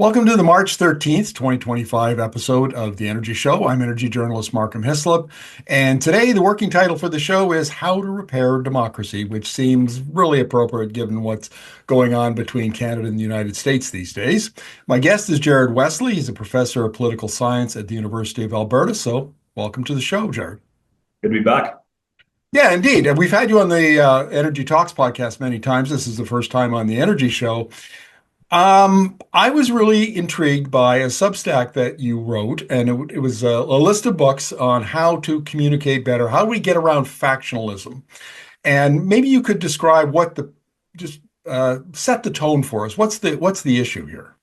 Welcome to the March 13th, 2025 episode of The Energy Show. I'm energy journalist Markham Hislop, and today the working title for the show is How to Repair Democracy, which seems really appropriate given what's going on between Canada and the United States these days. My guest is Jared Wesley. He's a professor of political science at the University of Alberta, so welcome to the show, Jared. Good to be back. Yeah, indeed. And we've had you on the Energy Talks podcast many times. This is the first time on the Energy Show. I was really intrigued by a Substack that you wrote, and it was a list of books on how to communicate better, how do we get around factionalism, and maybe you could describe what the just set the tone for us. What's the issue here?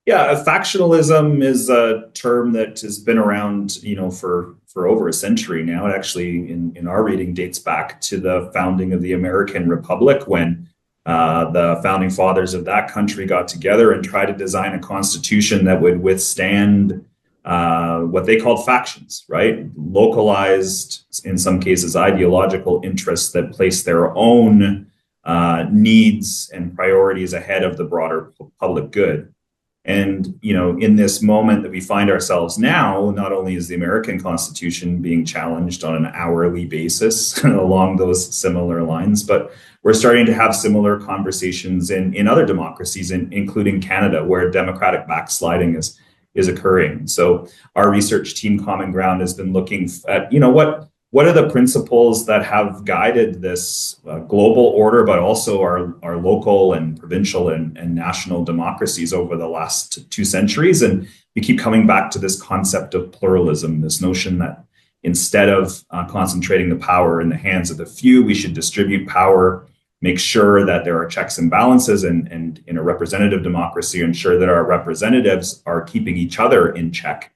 Yeah, factionalism is a term that has been around, for over a century now. It actually, in our reading, dates back to the founding of the American Republic when the founding fathers of that country got together and tried to design a constitution that would withstand what they called factions, right? Localized, in some cases, ideological interests that place their own needs and priorities ahead of the broader public good. And, in this moment that we find ourselves now, not only is the American Constitution being challenged on an hourly basis along those similar lines, but we're starting to have similar conversations in other democracies, including Canada, where democratic backsliding is occurring. So our research team, Common Ground, has been looking at, what are the principles that have guided this global order, but also our local and provincial and national democracies over the last 2 centuries? And we keep coming back to this concept of pluralism, this notion that instead of concentrating the power in the hands of the few, we should distribute power, make sure that there are checks and balances, and in a representative democracy, ensure that our representatives are keeping each other in check.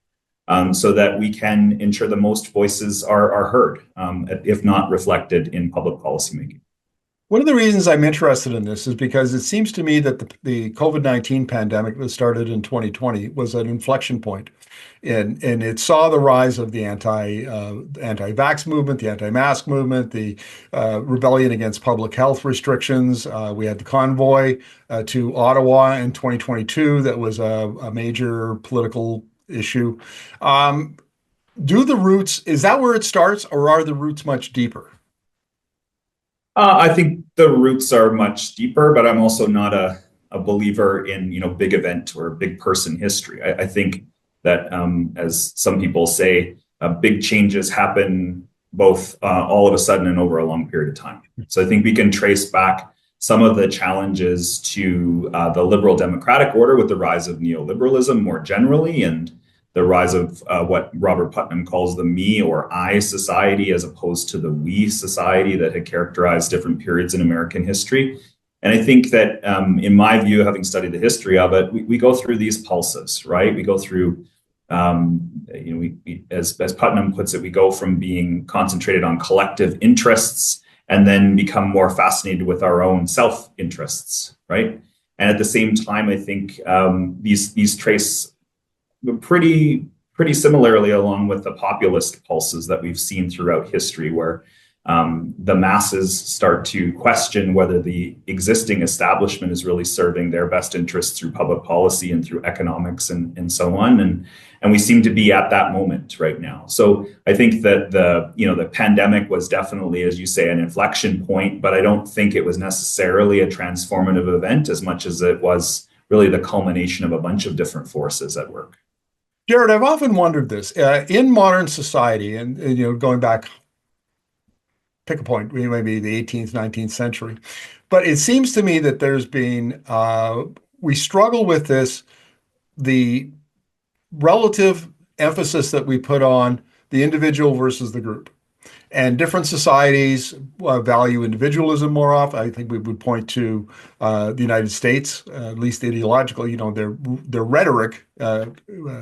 So that we can ensure the most voices are heard, if not reflected in public policymaking. One of the reasons I'm interested in this is because it seems to me that the COVID-19 pandemic that started in 2020 was an inflection point. And it saw the rise of the anti-vax movement, the anti-mask movement, the rebellion against public health restrictions. We had the convoy to Ottawa in 2022 that was a major political issue. Is that where it starts, or are the roots much deeper? I think the roots are much deeper, but I'm also not a believer in big event or big person history. I think that as some people say, big changes happen both all of a sudden and over a long period of time. So I think we can trace back some of the challenges to the liberal democratic order with the rise of neoliberalism more generally, and the rise of what Robert Putnam calls the me or I society, as opposed to the we society that had characterized different periods in American history. And I think that, in my view, having studied the history of it, we go through these pulses, right? We go through, as Putnam puts it, we go from being concentrated on collective interests and then become more fascinated with our own self-interests, right? And at the same time, I think these trace pretty similarly along with the populist pulses that we've seen throughout history, where the masses start to question whether the existing establishment is really serving their best interests through public policy and through economics and so on. And we seem to be at that moment right now. So I think that the pandemic was definitely, as you say, an inflection point, but I don't think it was necessarily a transformative event as much as it was really the culmination of a bunch of different forces at work. Jared, I've often wondered this. In modern society, and going back, pick a point, maybe the 18th, 19th century, but it seems to me that there's been, we struggle with this, the relative emphasis that we put on the individual versus the group. And different societies value individualism more often. I think we would point to the United States, at least ideologically. Their rhetoric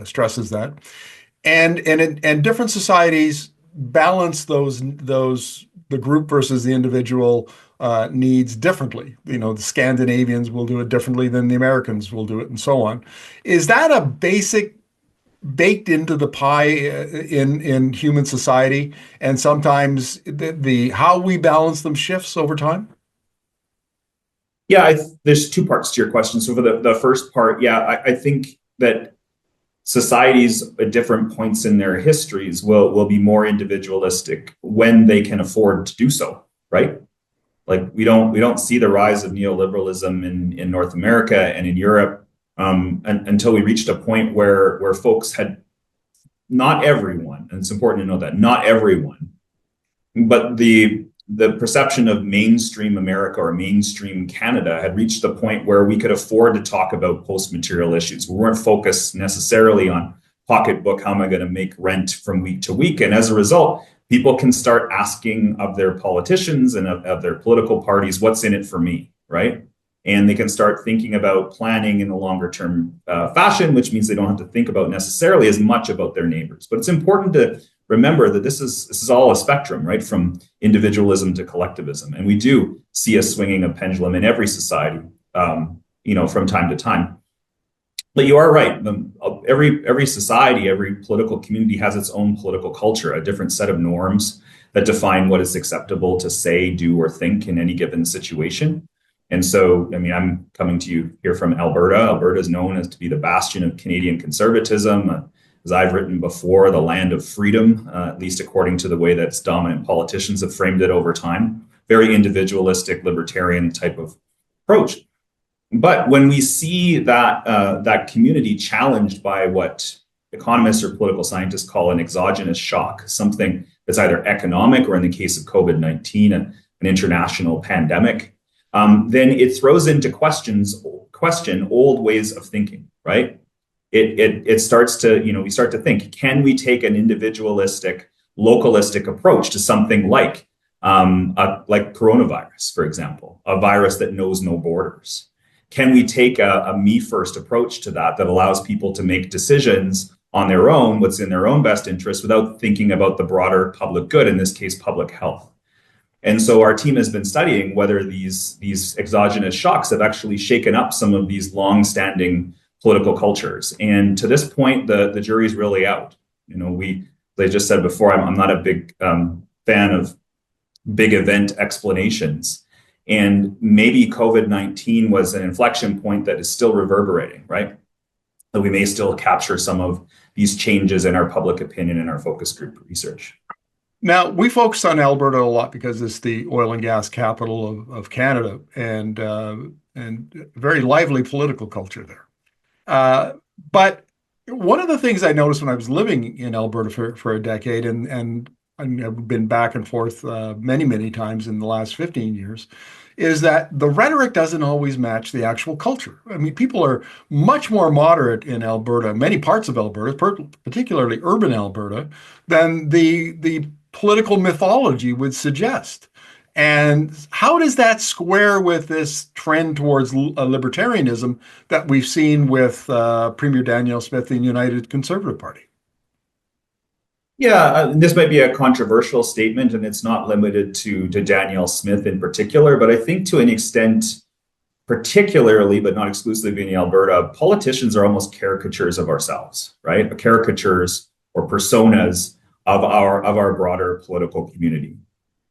stresses that, and different societies balance the group versus the individual needs differently. The Scandinavians will do it differently than the Americans will do it, and so on. Is that a basic baked into the pie in human society, and sometimes the how we balance them shifts over time? Yeah, there's two parts to your question. So for the first part, yeah, I think that societies at different points in their histories will be more individualistic when they can afford to do so, right? Like we don't see the rise of neoliberalism in North America and in Europe until we reached a point where folks had, not everyone, and it's important to know that not everyone, but the perception of mainstream America or mainstream Canada had reached the point where we could afford to talk about post-material issues. We weren't focused necessarily on pocketbook, how am I going to make rent from week to week? And as a result, people can start asking of their politicians and of their political parties, what's in it for me, right? And they can start thinking about planning in a longer term fashion, which means they don't have to think about necessarily as much about their neighbors. But it's important to remember that this is all a spectrum, right? From individualism to collectivism. And we do see a swinging of pendulum in every society, from time to time. But you are right. Every society, every political community has its own political culture, a different set of norms that define what is acceptable to say, do, or think in any given situation. And so, I mean, I'm coming to you here from Alberta. Alberta is known as to be the bastion of Canadian conservatism, as I've written before, the land of freedom, at least according to the way that its dominant politicians have framed it over time. Very individualistic, libertarian type of approach. But when we see that community challenged by what economists or political scientists call an exogenous shock, something that's either economic or, in the case of COVID-19, an international pandemic, then it throws into question old ways of thinking, right? It starts to, we start to think, can we take an individualistic, localistic approach to something like coronavirus, for example, a virus that knows no borders? Can we take a me first approach to that allows people to make decisions on their own, what's in their own best interest, without thinking about the broader public good, in this case, public health? And so our team has been studying whether these exogenous shocks have actually shaken up some of these long-standing political cultures. And to this point, the jury's really out. As I just said before, I'm not a big fan of big event explanations. And maybe COVID-19 was an inflection point that is still reverberating, right? That we may still capture some of these changes in our public opinion in our focus group research. Now, we focus on Alberta a lot because it's the oil and gas capital of Canada, and very lively political culture there. But one of the things I noticed when I was living in Alberta for a decade, and I've been back and forth many, many times in the last 15 years, is that the rhetoric doesn't always match the actual culture. I mean, people are much more moderate in Alberta, many parts of Alberta, particularly urban Alberta, than the political mythology would suggest. And how does that square with this trend towards libertarianism that we've seen with Premier Danielle Smith in the United Conservative Party? Yeah, this might be a controversial statement, and it's not limited to Danielle Smith in particular, but I think to an extent, particularly, but not exclusively in Alberta, politicians are almost caricatures of ourselves, right? Caricatures or personas of our broader political community.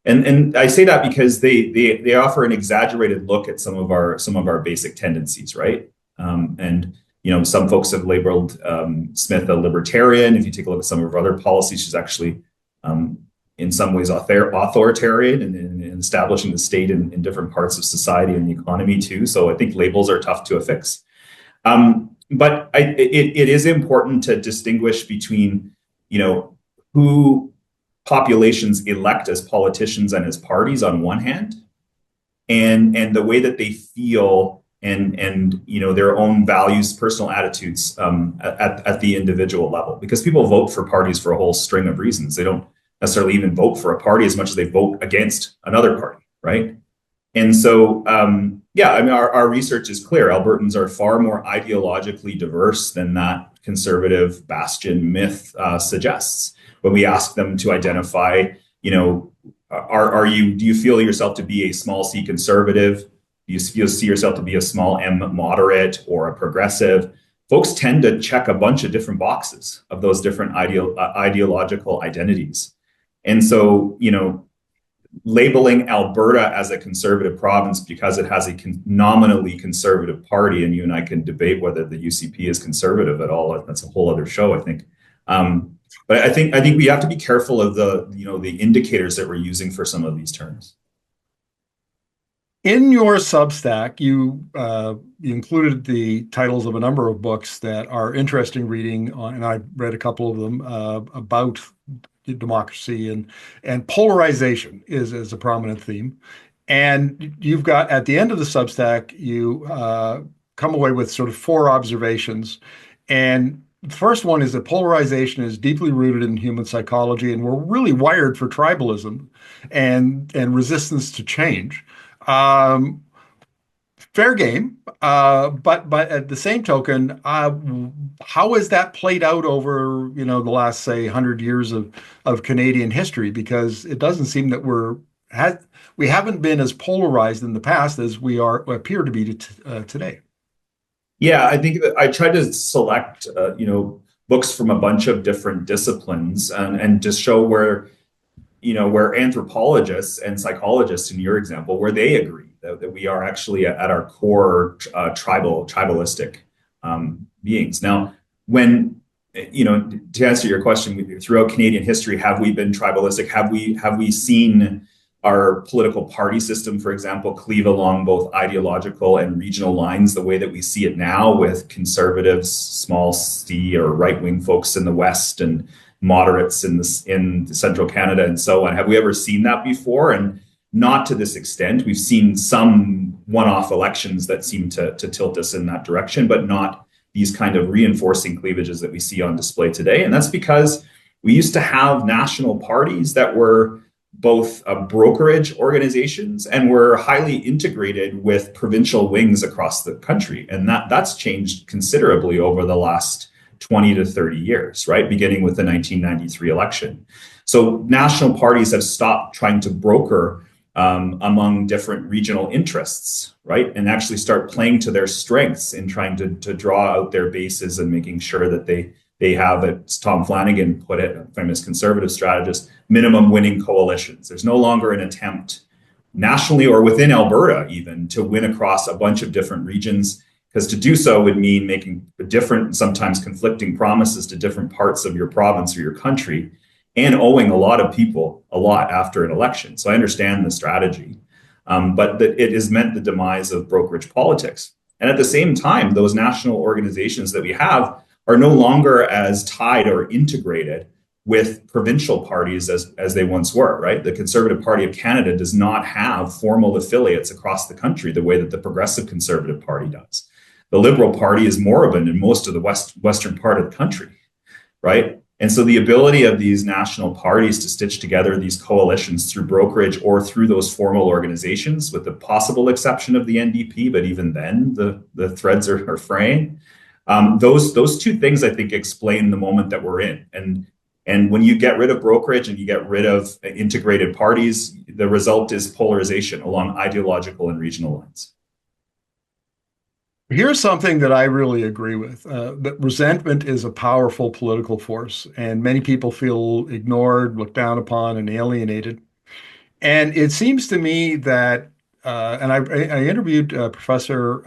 And I say that because they offer an exaggerated look at some of our basic tendencies, right? Some folks have labeled Smith a libertarian. If you take a look at some of her other policies, she's actually in some ways authoritarian in establishing the state in different parts of society and the economy too. So I think labels are tough to affix. But it is important to distinguish between, who populations elect as politicians and as parties on one hand, and the way that they feel and their own values, personal attitudes at the individual level. Because people vote for parties for a whole string of reasons. They don't necessarily even vote for a party as much as they vote against another party, right? And so, our research is clear. Albertans are far more ideologically diverse than that conservative bastion myth suggests. When we ask them to identify, do you feel yourself to be a small c conservative? Do you see yourself to be a small m moderate or a progressive? Folks tend to check a bunch of different boxes of those different ideological identities. And so, labeling Alberta as a conservative province because it has a nominally conservative party, and you and I can debate whether the UCP is conservative at all. That's a whole other show, I think. But I think we have to be careful of the indicators that we're using for some of these terms. In your Substack, you included the titles of a number of books that are interesting reading, and I've read a couple of them about democracy and polarization is a prominent theme. And you've got at the end of the Substack, you come away with sort of four observations. And the first one is that polarization is deeply rooted in human psychology, and we're really wired for tribalism and resistance to change. Um, Fair game, but at the same token, how has that played out over the last say 100 years of Canadian history? Because it doesn't seem that we haven't been as polarized in the past as we appear to be today. Yeah, I think that I tried to select, books from a bunch of different disciplines and just show where anthropologists and psychologists, in your example, where they agree that we are actually at our core tribalistic beings. Now, when to answer your question, throughout Canadian history, have we been tribalistic? Have we seen our political party system, for example, cleave along both ideological and regional lines the way that we see it now, with conservatives, small c, or right-wing folks in the West and moderates in central Canada and so on? Have we ever seen that before? And not to this extent. We've seen some one-off elections that seem to tilt us in that direction, but not these kind of reinforcing cleavages that we see on display today. And that's because we used to have national parties that were both brokerage organizations and were highly integrated with provincial wings across the country. And that's changed considerably over the last 20 to 30 years, right? Beginning with the 1993 election. So national parties have stopped trying to broker among different regional interests, right? And actually start playing to their strengths in trying to draw out their bases and making sure that they have, as Tom Flanagan put it, a famous conservative strategist, minimum winning coalitions. There's no longer an attempt nationally or within Alberta even to win across a bunch of different regions, because to do so would mean making different, sometimes conflicting promises to different parts of your province or your country, and owing a lot of people a lot after an election. So I understand the strategy, but that it has meant the demise of brokerage politics. And at the same time, those national organizations that we have are no longer as tied or integrated with provincial parties as they once were, right? The Conservative Party of Canada does not have formal affiliates across the country the way that the Progressive Conservative Party does. The Liberal Party is moribund in most of the western part of the country, right? And so the ability of these national parties to stitch together these coalitions through brokerage or through those formal organizations, with the possible exception of the NDP, but even then the threads are fraying. Those two things, I think, explain the moment that we're in. And when you get rid of brokerage and you get rid of integrated parties, the result is polarization along ideological and regional lines. Here's something that I really agree with, that resentment is a powerful political force, and many people feel ignored, looked down upon, and alienated. And it seems to me that, and I interviewed Professor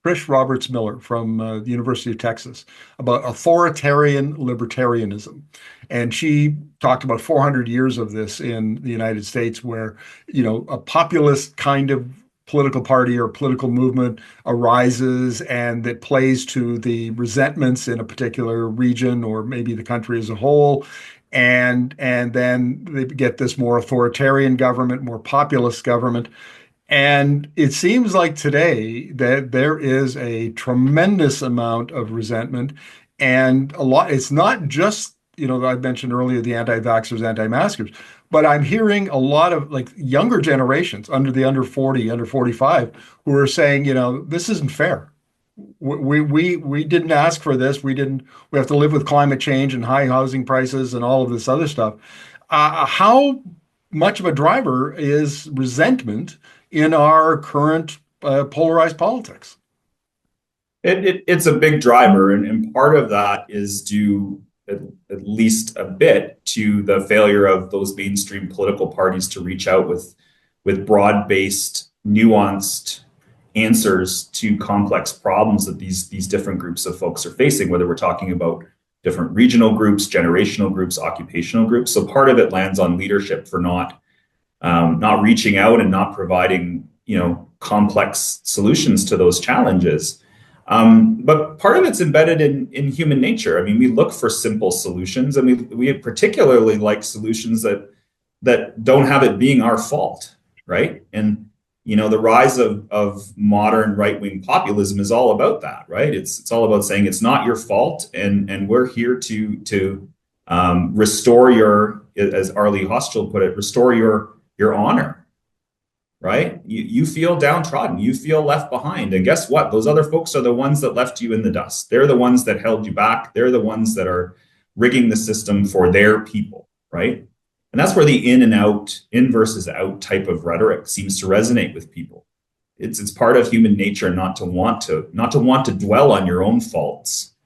Trish Roberts Miller from the University of Texas about authoritarian libertarianism. And she talked about 400 years of this in the United States, where, a populist kind of political party or political movement arises, and that plays to the resentments in a particular region or maybe the country as a whole. And then they get this more authoritarian government, more populist government. And it seems like today that there is a tremendous amount of resentment, and it's not just, I mentioned earlier, the anti-vaxxers, anti-maskers, but I'm hearing a lot of like younger generations under 40, under 45, who are saying, this isn't fair. We didn't ask for this. We have to live with climate change and high housing prices and all of this other stuff. How much of a driver is resentment in our current polarized politics? It's a big driver, and part of that is due at least a bit to the failure of those mainstream political parties to reach out with broad-based, nuanced answers to complex problems that these different groups of folks are facing, whether we're talking about different regional groups, generational groups, occupational groups. So part of it lands on leadership for not reaching out and not providing, complex solutions to those challenges. But part of it's embedded in human nature. I mean, we look for simple solutions, and we particularly like solutions that don't have it being our fault, right? And the rise of modern right-wing populism is all about that, right? It's all about saying it's not your fault, and we're here to restore your, as Arlie Hostel put it, restore your honor. Right? You feel downtrodden, you feel left behind. And guess what? Those other folks are the ones that left you in the dust. They're the ones that held you back. They're the ones that are rigging the system for their people, right? And that's where the in versus out type of rhetoric seems to resonate with people. It's part of human nature not to want to dwell on your own faults,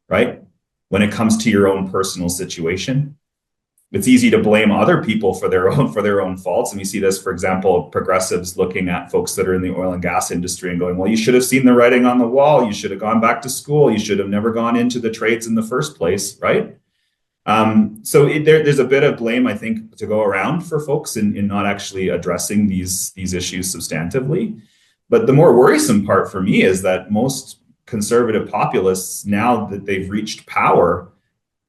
right? When it comes to your own personal situation. It's easy to blame other people for their own faults. And we see this, for example, progressives looking at folks that are in the oil and gas industry and going, well, you should have seen the writing on the wall. You should have gone back to school. You should have never gone into the trades in the first place, right? There's a bit of blame, I think, to go around for folks in not actually addressing these issues substantively. But the more worrisome part for me is that most conservative populists, now that they've reached power,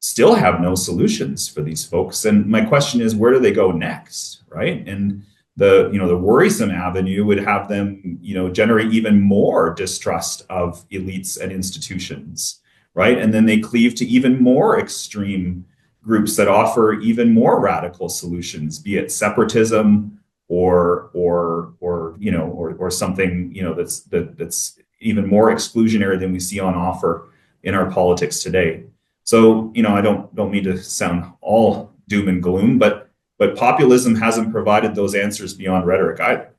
still have no solutions for these folks. And my question is, where do they go next, right? And the worrisome avenue would have them, generate even more distrust of elites and institutions, right? And then they cleave to even more extreme groups that offer even more radical solutions, be it separatism or something, that's even more exclusionary than we see on offer in our politics today. So, I don't mean to sound all doom and gloom, but populism hasn't provided those answers beyond rhetoric either.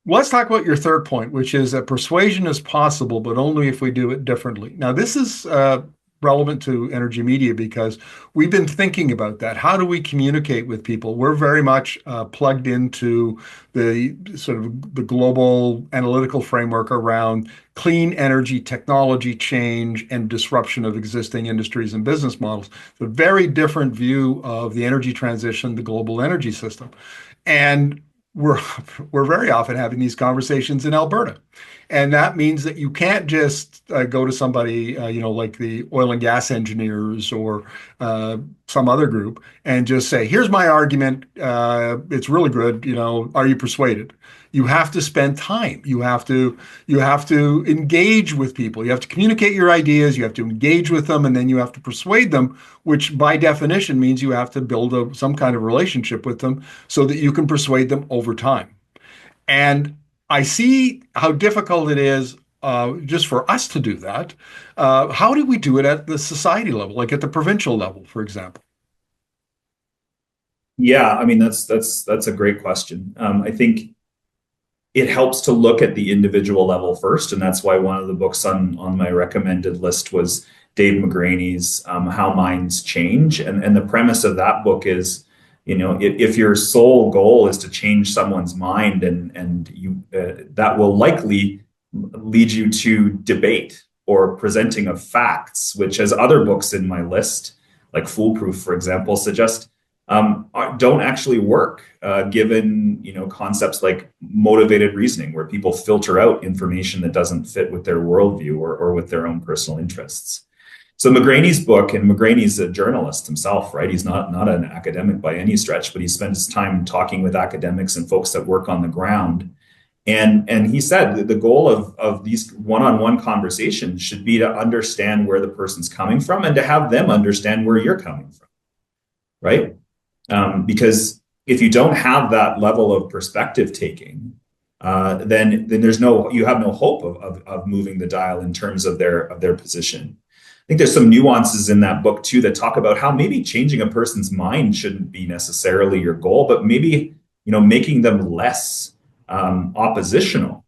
Let's talk about your third point, which is that persuasion is possible, but only if we do it differently. Now, this is relevant to energy media because we've been thinking about that. How do we communicate with people? We're very much plugged into the sort of the global analytical framework around clean energy technology change and disruption of existing industries and business models. It's a very different view of the energy transition, the global energy system. And we're very often having these conversations in Alberta. And that means that you can't just go to somebody, like the oil and gas engineers or some other group and just say, here's my argument. It's really good. Are you persuaded? You have to spend time. You have to engage with people. You have to communicate your ideas. You have to engage with them, and then you have to persuade them, which by definition means you have to build some kind of relationship with them so that you can persuade them over time. And I see how difficult it is just for us to do that. How do we do it at the society level, like at the provincial level, for example? Yeah, I mean, that's a great question. I think it helps to look at the individual level first. And that's why one of the books on my recommended list was Dave McGraney's How Minds Change. And the premise of that book is, if your sole goal is to change someone's mind and you that will likely lead you to debate or presenting of facts, which, as other books in my list, like Foolproof, for example, suggest don't actually work, given concepts like motivated reasoning, where people filter out information that doesn't fit with their worldview or with their own personal interests. So McGraney's book, and McGraney's a journalist himself, right? He's not an academic by any stretch, but he spends time talking with academics and folks that work on the ground. And he said that the goal of these one-on-one conversations should be to understand where the person's coming from and to have them understand where you're coming from, right? Because if you don't have that level of perspective taking, then you have no hope of moving the dial in terms of their position. I think there's some nuances in that book too that talk about how maybe changing a person's mind shouldn't be necessarily your goal, but maybe making them less oppositional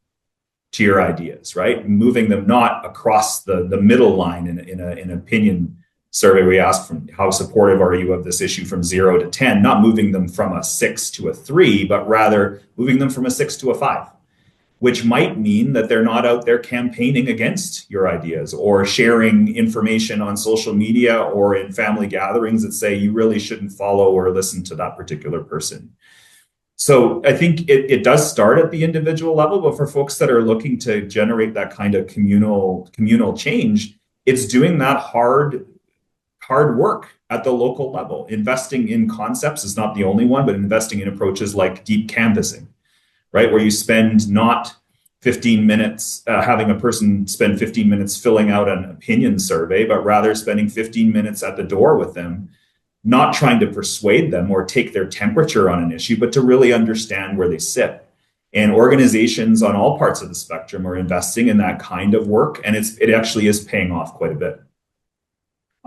to your ideas, right? Moving them not across the middle line in an opinion survey where you ask from how supportive are you of this issue from 0 to 10, not moving them from a 6 to a 3, but rather moving them from a 6 to a 5, which might mean that they're not out there campaigning against your ideas or sharing information on social media or in family gatherings that say you really shouldn't follow or listen to that particular person. So I think it does start at the individual level, but for folks that are looking to generate that kind of communal change, it's doing that hard work at the local level. Investing in concepts is not the only one, but investing in approaches like deep canvassing, right? Where you spend not 15 minutes having a person spend 15 minutes filling out an opinion survey, but rather spending 15 minutes at the door with them, not trying to persuade them or take their temperature on an issue, but to really understand where they sit. And organizations on all parts of the spectrum are investing in that kind of work, and it actually is paying off quite a bit.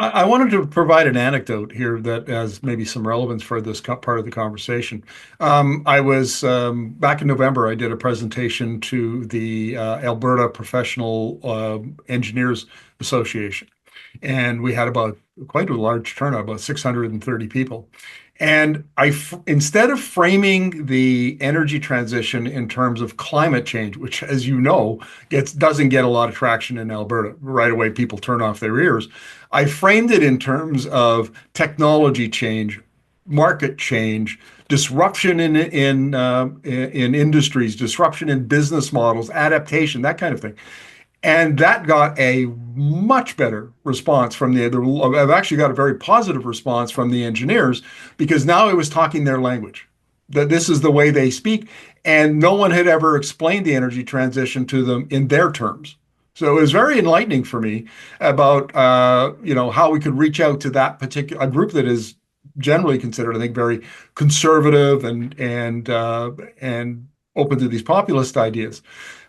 I wanted to provide an anecdote here that has maybe some relevance for this part of the conversation. I was back in November, I did a presentation to the Alberta Professional Engineers Association. And we had about quite a large turnout, about 630 people. And instead of framing the energy transition in terms of climate change, which, as you know, doesn't get a lot of traction in Alberta, right away people turn off their ears. I framed it in terms of technology change, market change, disruption in industries, disruption in business models, adaptation, that kind of thing. And that got a much better response from I've actually got a very positive response from the engineers, because now it was talking their language, that this is the way they speak. And no one had ever explained the energy transition to them in their terms. So it was very enlightening for me about, how we could reach out to that particular group that is generally considered, I think, very conservative and open to these populist ideas.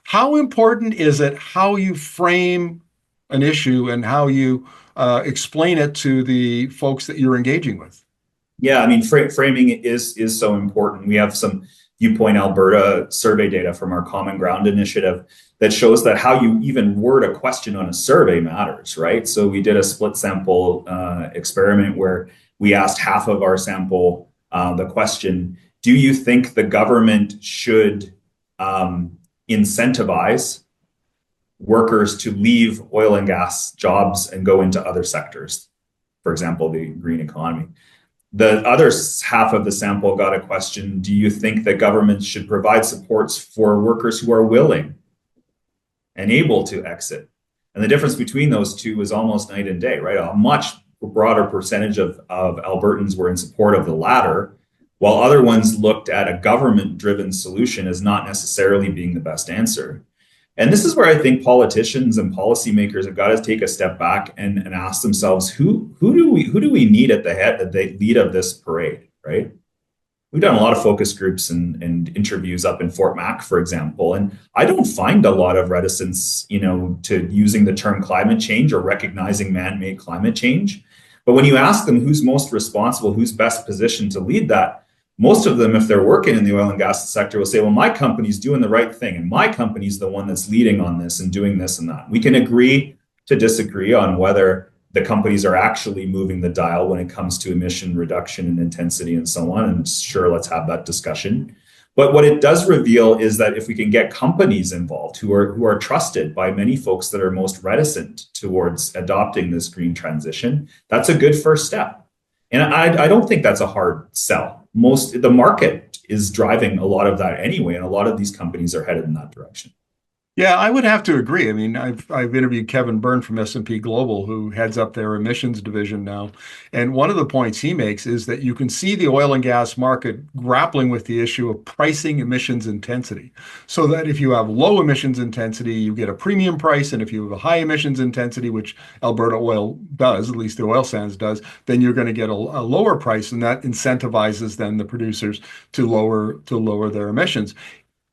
How important is it how you frame an issue and how you explain it to the folks that you're engaging with? Yeah, I mean, framing is so important. We have some Viewpoint Alberta survey data from our Common Ground initiative that shows that how you even word a question on a survey matters, right? So we did a split sample experiment where we asked half of our sample the question, do you think the government should incentivize workers to leave oil and gas jobs and go into other sectors, for example, the green economy? The other half of the sample got a question, do you think that governments should provide supports for workers who are willing and able to exit? And the difference between those two was almost night and day, right? A much broader percentage of Albertans were in support of the latter, while other ones looked at a government-driven solution as not necessarily being the best answer. And this is where I think politicians and policymakers have got to take a step back and ask themselves, who do we need at the lead of this parade, right? We've done a lot of focus groups and interviews up in Fort Mac, for example, and I don't find a lot of reticence, to using the term climate change or recognizing man-made climate change. But when you ask them who's most responsible, who's best positioned to lead that, most of them, if they're working in the oil and gas sector, will say, well, my company's doing the right thing, and my company's the one that's leading on this and doing this and that. We can agree to disagree on whether the companies are actually moving the dial when it comes to emission reduction and intensity and so on. And sure, let's have that discussion. But what it does reveal is that if we can get companies involved who are trusted by many folks that are most reticent towards adopting this green transition, that's a good first step. And I don't think that's a hard sell. The market is driving a lot of that anyway, and a lot of these companies are headed in that direction. Yeah, I would have to agree. I mean, I've interviewed Kevin Byrne from S&P Global, who heads up their emissions division now. And one of the points he makes is that you can see the oil and gas market grappling with the issue of pricing emissions intensity. So that if you have low emissions intensity, you get a premium price. And if you have a high emissions intensity, which Alberta Oil does, at least the oil sands does, then you're going to get a lower price. And that incentivizes then the producers to lower their emissions.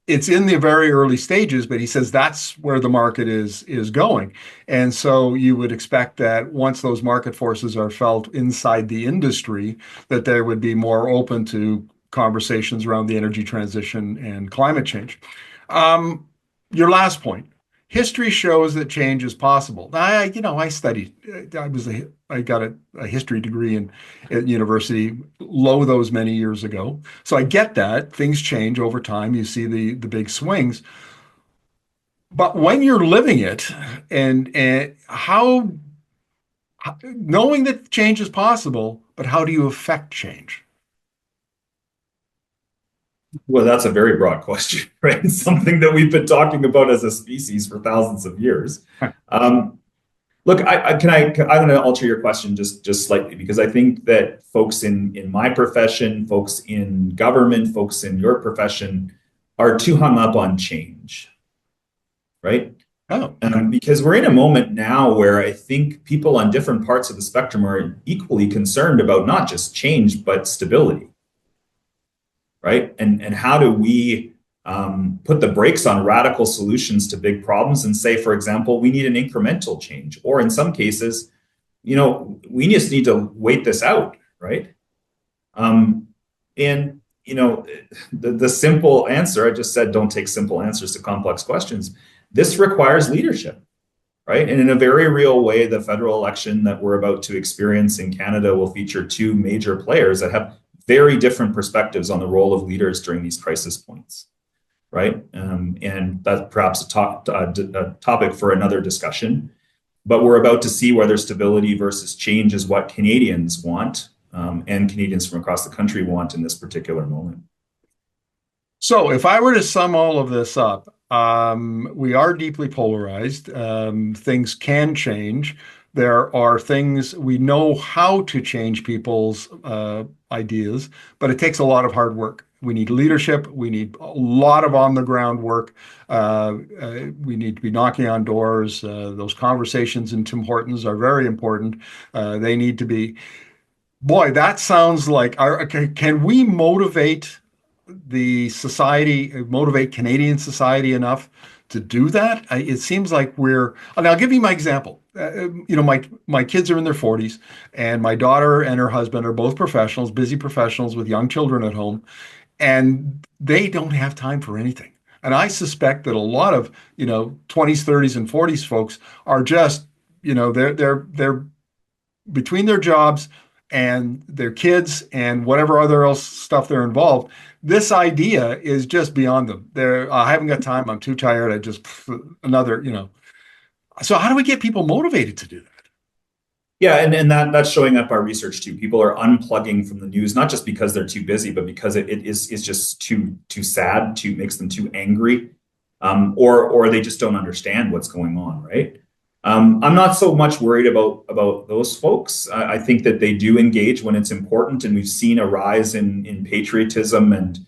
It's in the very early stages, but he says that's where the market is going. And so you would expect that once those market forces are felt inside the industry, that they would be more open to conversations around the energy transition and climate change. your last point, history shows that change is possible. I studied. I got a history degree at university, low those many years ago. So I get that things change over time. You see the big swings, but when you're living it, and how knowing that change is possible, but how do you affect change? Well, that's a very broad question, right? It's something that we've been talking about as a species for thousands of years. Um, Look, I'm going to alter your question just slightly because I think that folks in my profession, folks in government, folks in your profession are too hung up on change, right? Oh, okay. Because we're in a moment now where I think people on different parts of the spectrum are equally concerned about not just change but stability, right? And how do we put the brakes on radical solutions to big problems and say, for example, we need an incremental change, or in some cases, we just need to wait this out, right? And the simple answer, I just said, don't take simple answers to complex questions. This requires leadership, right? And in a very real way, the federal election that we're about to experience in Canada will feature two major players that have very different perspectives on the role of leaders during these crisis points, right? And that's perhaps a topic for another discussion. But we're about to see whether stability versus change is what Canadians want, and Canadians from across the country want in this particular moment. So if I were to sum all of this up, we are deeply polarized. Things can change. There are things we know how to change people's ideas, but it takes a lot of hard work. We need leadership. We need a lot of on the ground work. We need to be knocking on doors. Those conversations in Tim Hortons are very important. They need to be. Boy, that sounds like can we motivate the society, motivate Canadian society enough to do that? It seems like and I'll give you my example. My kids are in their 40s, and my daughter and her husband are both professionals, busy professionals with young children at home, and they don't have time for anything. And I suspect that a lot of, 20s, 30s, and 40s folks are just, they're between their jobs and their kids and whatever other else stuff they're involved, this idea is just beyond them. I haven't got time. I'm too tired. I just another. So how do we get people motivated to do that? Yeah, and that's showing up our research too. People are unplugging from the news, not just because they're too busy, but because it is just too sad, makes them too angry, or they just don't understand what's going on, right? I'm not so much worried about those folks. I think that they do engage when it's important, and we've seen a rise in patriotism and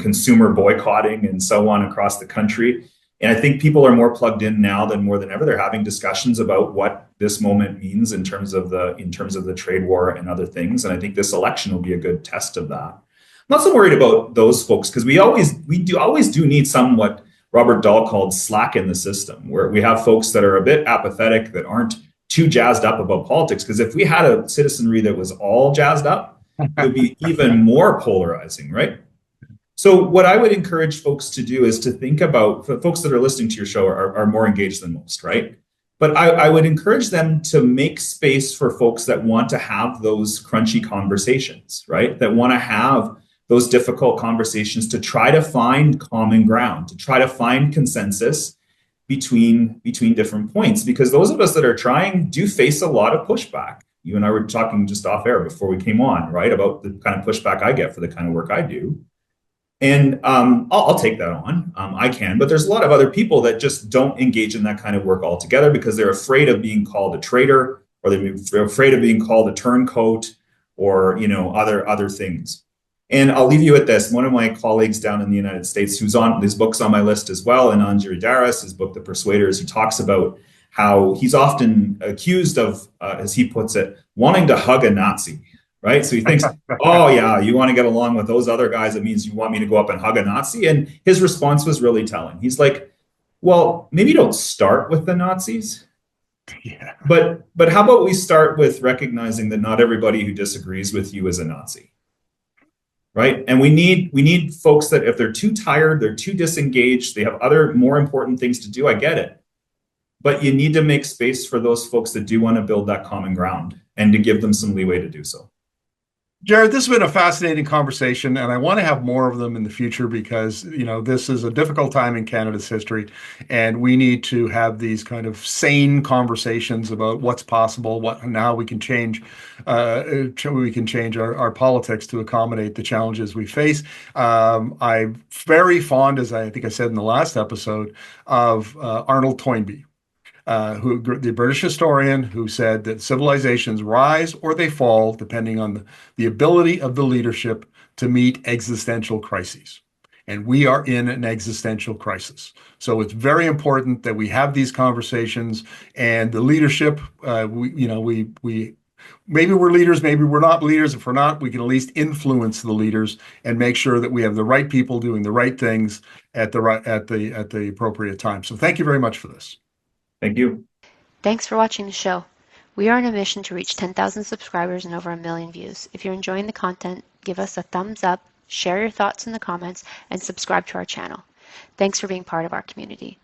consumer boycotting and so on across the country. And I think people are more plugged in now than more than ever. They're having discussions about what this moment means in terms of the trade war and other things. And I think this election will be a good test of that. I'm not so worried about those folks because we always do need somewhat Robert Dahl called slack in the system, where we have folks that are a bit apathetic, that aren't too jazzed up about politics. Because if we had a citizenry that was all jazzed up, it would be even more polarizing, right? So what I would encourage folks to do is to think about, folks that are listening to your show are more engaged than most, right? But I would encourage them to make space for folks that want to have those crunchy conversations, right? That want to have those difficult conversations to try to find common ground, to try to find consensus between different points. Because those of us that are trying do face a lot of pushback. You and I were talking just off air before we came on, right? About the kind of pushback I get for the kind of work I do. And I'll take that on. I can, but there's a lot of other people that just don't engage in that kind of work altogether because they're afraid of being called a traitor, or they're afraid of being called a turncoat, or other things. And I'll leave you with this. One of my colleagues down in the United States, his book's on my list as well, and Anjiri Daras, his book, The Persuaders, he talks about how he's often accused of, as he puts it, wanting to hug a Nazi. Right. So he thinks, oh, yeah, you want to get along with those other guys. It means you want me to go up and hug a Nazi. And his response was really telling. He's like, well, maybe don't start with the Nazis. Yeah. But how about we start with recognizing that not everybody who disagrees with you is a Nazi. right? And we need folks that if they're too tired, they're too disengaged, they have other more important things to do. I get it. But you need to make space for those folks that do want to build that common ground and to give them some leeway to do so. Jared, this has been a fascinating conversation, and I want to have more of them in the future because, this is a difficult time in Canada's history, and we need to have these kind of sane conversations about what's possible, what and how we can change our politics to accommodate the challenges we face. I'm very fond, as I think I said in the last episode, of Arnold Toynbee, the British historian who said that civilizations rise or they fall depending on the ability of the leadership to meet existential crises. And we are in an existential crisis. So it's very important that we have these conversations and the leadership, we maybe we're leaders, maybe we're not leaders. If we're not, we can at least influence the leaders and make sure that we have the right people doing the right things at the appropriate time. So thank you very much for this. Thank you. Thanks for watching the show. We are on a mission to reach 10,000 subscribers and over 1 million views. If you're enjoying the content, give us a thumbs up, share your thoughts in the comments, and subscribe to our channel. Thanks for being part of our community.